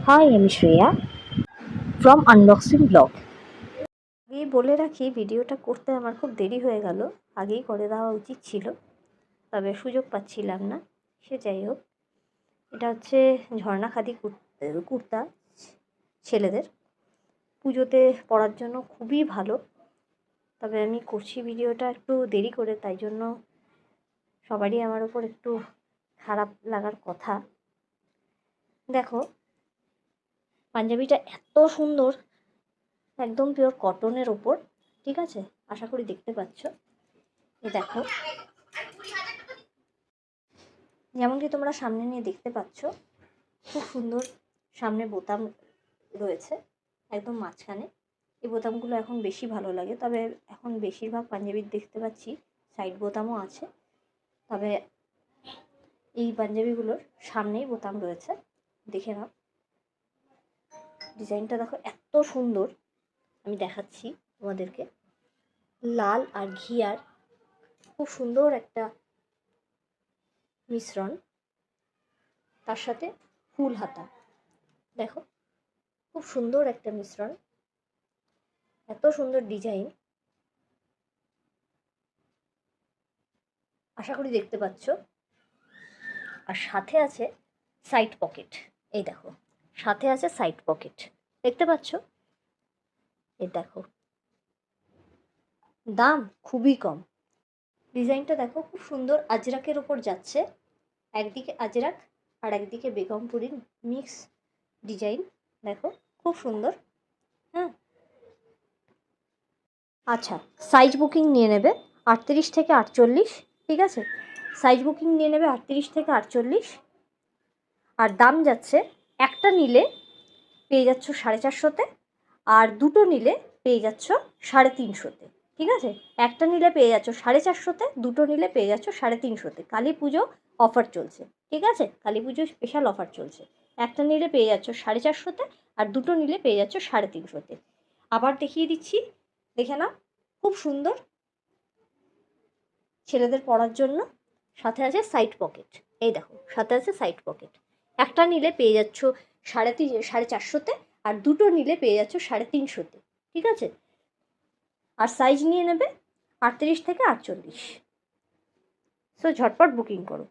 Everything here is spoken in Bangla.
হাই, আমি শ্রেয়া ফ্রম আনবক্সিং ব্লগ। আগেই বলে রাখি, ভিডিওটা করতে আমার খুব দেরি হয়ে গেল। আগেই করে দেওয়া উচিত ছিল, তবে সুযোগ পাচ্ছিলাম না। সে যাই হোক, এটা হচ্ছে ঝর্ণা খাদি কুর্তা, ছেলেদের পুজোতে পরার জন্য খুবই ভালো। তবে আমি করছি ভিডিওটা একটু দেরি করে, তাই জন্য সবারই আমার ওপর একটু খারাপ লাগার কথা। দেখো, পাঞ্জাবিটা এত সুন্দর, একদম পিওর কটনের ওপর, ঠিক আছে? আশা করি দেখতে পাচ্ছ। এই দেখো, যেমনকি তোমরা সামনে নিয়ে দেখতে পাচ্ছ, খুব সুন্দর সামনে বোতাম রয়েছে একদম মাঝখানে। এই বোতামগুলো এখন বেশি ভালো লাগে, তবে এখন বেশিরভাগ পাঞ্জাবির দেখতে পাচ্ছি সাইড বোতামও আছে। তবে এই পাঞ্জাবিগুলোর সামনেই বোতাম রয়েছে, দেখে নাও। ডিজাইনটা দেখো এত সুন্দর, আমি দেখাচ্ছি তোমাদেরকে। লাল আর ঘিয়ার খুব সুন্দর একটা মিশ্রণ, তার সাথে ফুল হাতা। দেখো, খুব সুন্দর একটা মিশ্রণ, এত সুন্দর ডিজাইন। আশা করি দেখতে পাচ্ছ। আর সাথে আছে সাইড পকেট। এই দেখো, সাথে আছে সাইড পকেট, দেখতে পাচ্ছ? এই দেখো, দাম খুবই কম। ডিজাইনটা দেখো, খুব সুন্দর আজরাকের ওপর যাচ্ছে। একদিকে আজরাক আর একদিকে বেগমপুরীর মিক্স ডিজাইন। দেখো, খুব সুন্দর। হ্যাঁ, আচ্ছা, সাইজ বুকিং নিয়ে নেবে 38 থেকে 48, ঠিক আছে? সাইজ বুকিং নিয়ে নেবে 38 থেকে 48। আর দাম যাচ্ছে, একটা নিলে পেয়ে যাচ্ছ 450-তে, আর দুটো নিলে পেয়ে যাচ্ছ 350-তে, ঠিক আছে? একটা নিলে পেয়ে যাচ্ছ 450-তে, দুটো নিলে পেয়ে যাচ্ছ 350-তে। কালী পুজো অফার চলছে, ঠিক আছে? কালী পুজো স্পেশাল অফার চলছে। একটা নিলে পেয়ে যাচ্ছ 450-তে, আর দুটো নিলে পেয়ে যাচ্ছ 350-তে। আবার দেখিয়ে দিচ্ছি, দেখে নাও। খুব সুন্দর, ছেলেদের পরার জন্য। সাথে আছে সাইড পকেট। এই দেখো, সাথে আছে সাইড পকেট। একটা নিলে পেয়ে যাচ্ছ 450-তে, আর দুটো নিলে পেয়ে যাচ্ছ 350-তে, ঠিক আছে? আর সাইজ নিয়ে নেবে 38 থেকে 48। সো ঝটপট বুকিং করো।